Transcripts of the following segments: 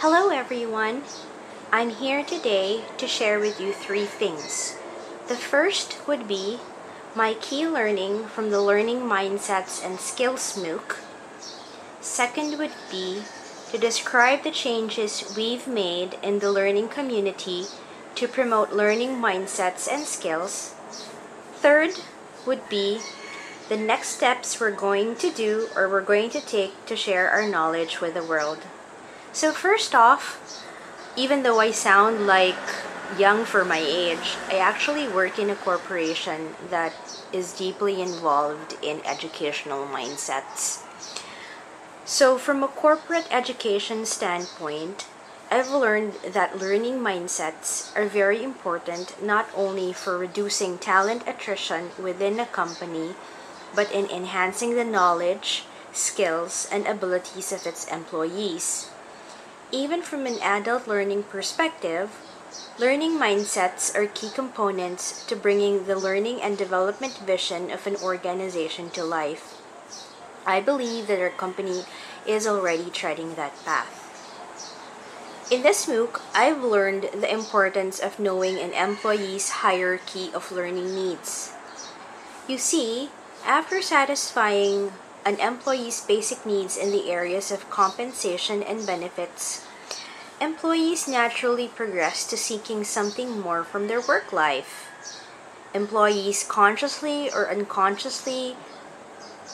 Hello everyone! I'm here today to share with you three things. The first would be my key learning from the Learning Mindsets and Skills MOOC. Second would be to describe the changes we've made in the learning community to promote learning mindsets and skills. Third would be the next steps we're going to take to share our knowledge with the world. So first off, even though I sound like young for my age, I actually work in a corporation that is deeply involved in educational mindsets. So from a corporate education standpoint, I've learned that learning mindsets are very important not only for reducing talent attrition within a company, but in enhancing the knowledge, skills, and abilities of its employees. Even from an adult learning perspective, learning mindsets are key components to bringing the learning and development vision of an organization to life. I believe that our company is already treading that path. In this MOOC, I've learned the importance of knowing an employee's hierarchy of learning needs. You see, after satisfying an employee's basic needs in the areas of compensation and benefits, employees naturally progress to seeking something more from their work life. Employees consciously or unconsciously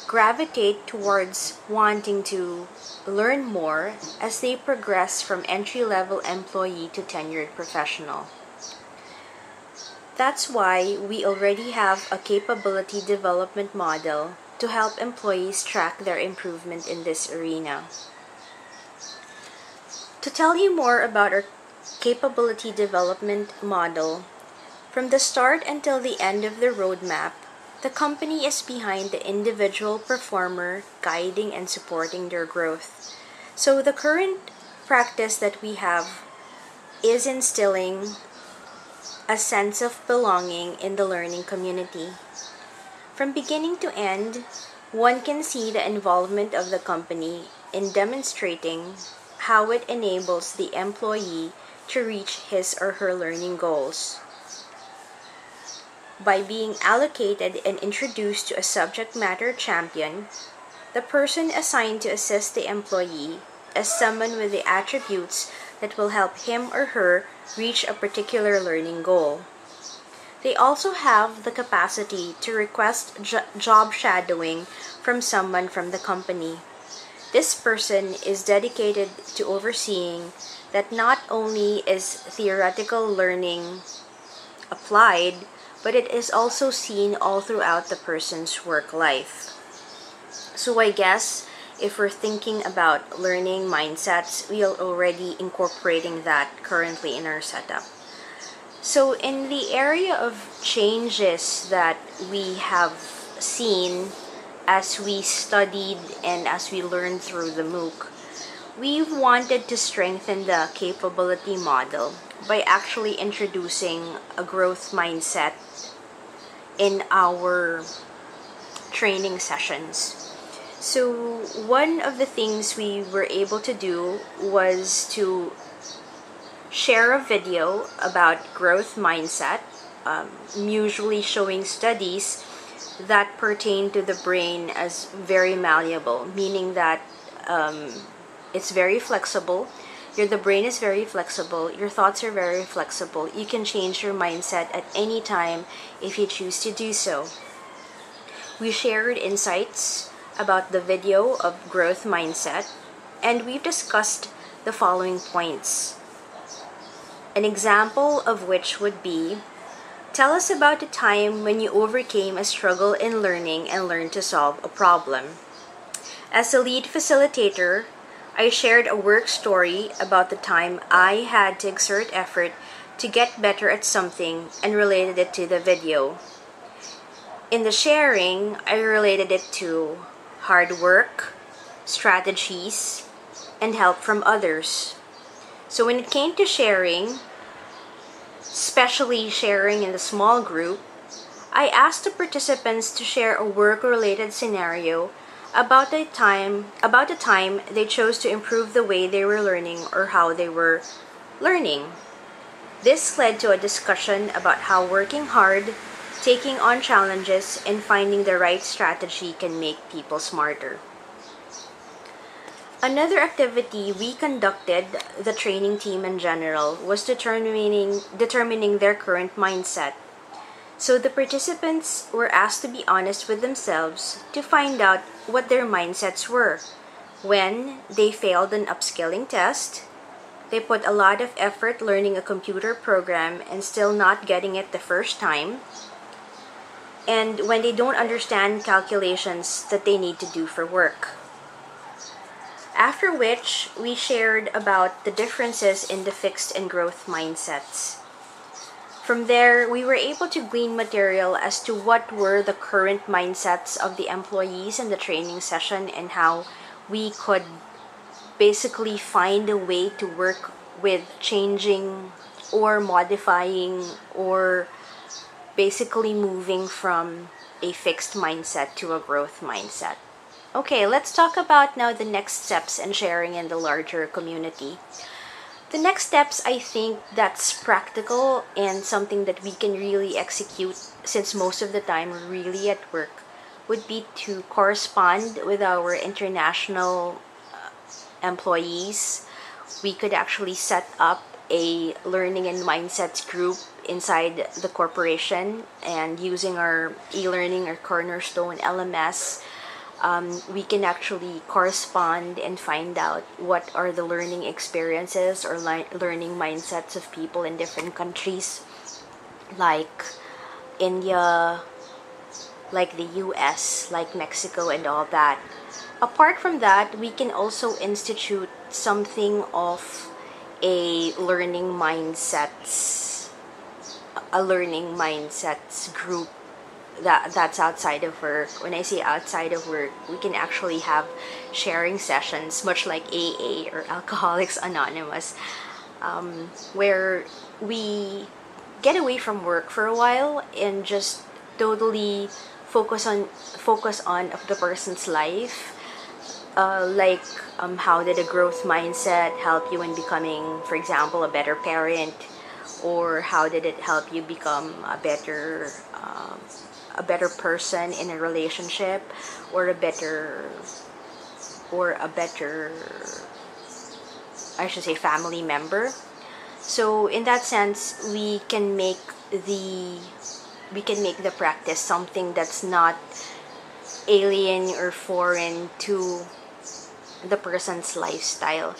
gravitate towards wanting to learn more as they progress from entry-level employee to tenured professional. That's why we already have a capability development model to help employees track their improvement in this arena. To tell you more about our capability development model, from the start until the end of the roadmap, the company is behind the individual performer, guiding and supporting their growth. So the current practice that we have is instilling a sense of belonging in the learning community. From beginning to end, one can see the involvement of the company in demonstrating how it enables the employee to reach his or her learning goals. By being allocated and introduced to a subject matter champion, the person assigned to assist the employee is someone with the attributes that will help him or her reach a particular learning goal. They also have the capacity to request job shadowing from someone from the company. This person is dedicated to overseeing that not only is theoretical learning applied, but it is also seen all throughout the person's work life. So I guess if we're thinking about learning mindsets, we are already incorporating that currently in our setup. So in the area of changes that we have seen as we studied and as we learned through the MOOC, we've wanted to strengthen the capability model by actually introducing a growth mindset in our training sessions. So one of the things we were able to do was to share a video about growth mindset, usually showing studies that pertain to the brain as very malleable, meaning that it's very flexible. The brain is very flexible. Your thoughts are very flexible. You can change your mindset at any time if you choose to do so. We shared insights about the video of growth mindset, and we've discussed the following points. An example of which would be, tell us about a time when you overcame a struggle in learning and learned to solve a problem. As a lead facilitator, I shared a work story about the time I had to exert effort to get better at something and related it to the video. In the sharing, I related it to hard work, strategies, and help from others. So when it came to sharing, especially sharing in the small group, I asked the participants to share a work-related scenario about the time they chose to improve the way they were learning or how they were learning. This led to a discussion about how working hard, taking on challenges, and finding the right strategy can make people smarter. Another activity we conducted, the training team in general, was determining their current mindset. So the participants were asked to be honest with themselves to find out what their mindsets were. When they failed an upskilling test, they put a lot of effort learning a computer program and still not getting it the first time. And when they don't understand calculations that they need to do for work. After which, we shared about the differences in the fixed and growth mindsets. From there, we were able to glean material as to what were the current mindsets of the employees in the training session and how we could basically find a way to work with changing or modifying or basically moving from a fixed mindset to a growth mindset. Okay, let's talk about now the next steps and sharing in the larger community. The next steps, I think that's practical and something that we can really execute since most of the time we're really at work, would be to correspond with our international employees. We could actually set up a learning and mindsets group inside the corporation, and using our e-learning or Cornerstone LMS, we can actually correspond and find out what are the learning experiences or learning mindsets of people in different countries like India, like the US, like Mexico, and all that. Apart from that, we can also institute something of a learning mindsets group that's outside of work. When I say outside of work, we can actually have sharing sessions, much like AA or Alcoholics Anonymous, where we get away from work for a while and just totally focus on the person's life. How did a growth mindset help you in becoming, for example, a better parent, or how did it help you become a better person in a relationship, or a better I should say family member. So in that sense, we can make the practice something that's not alien or foreign to the person's lifestyle.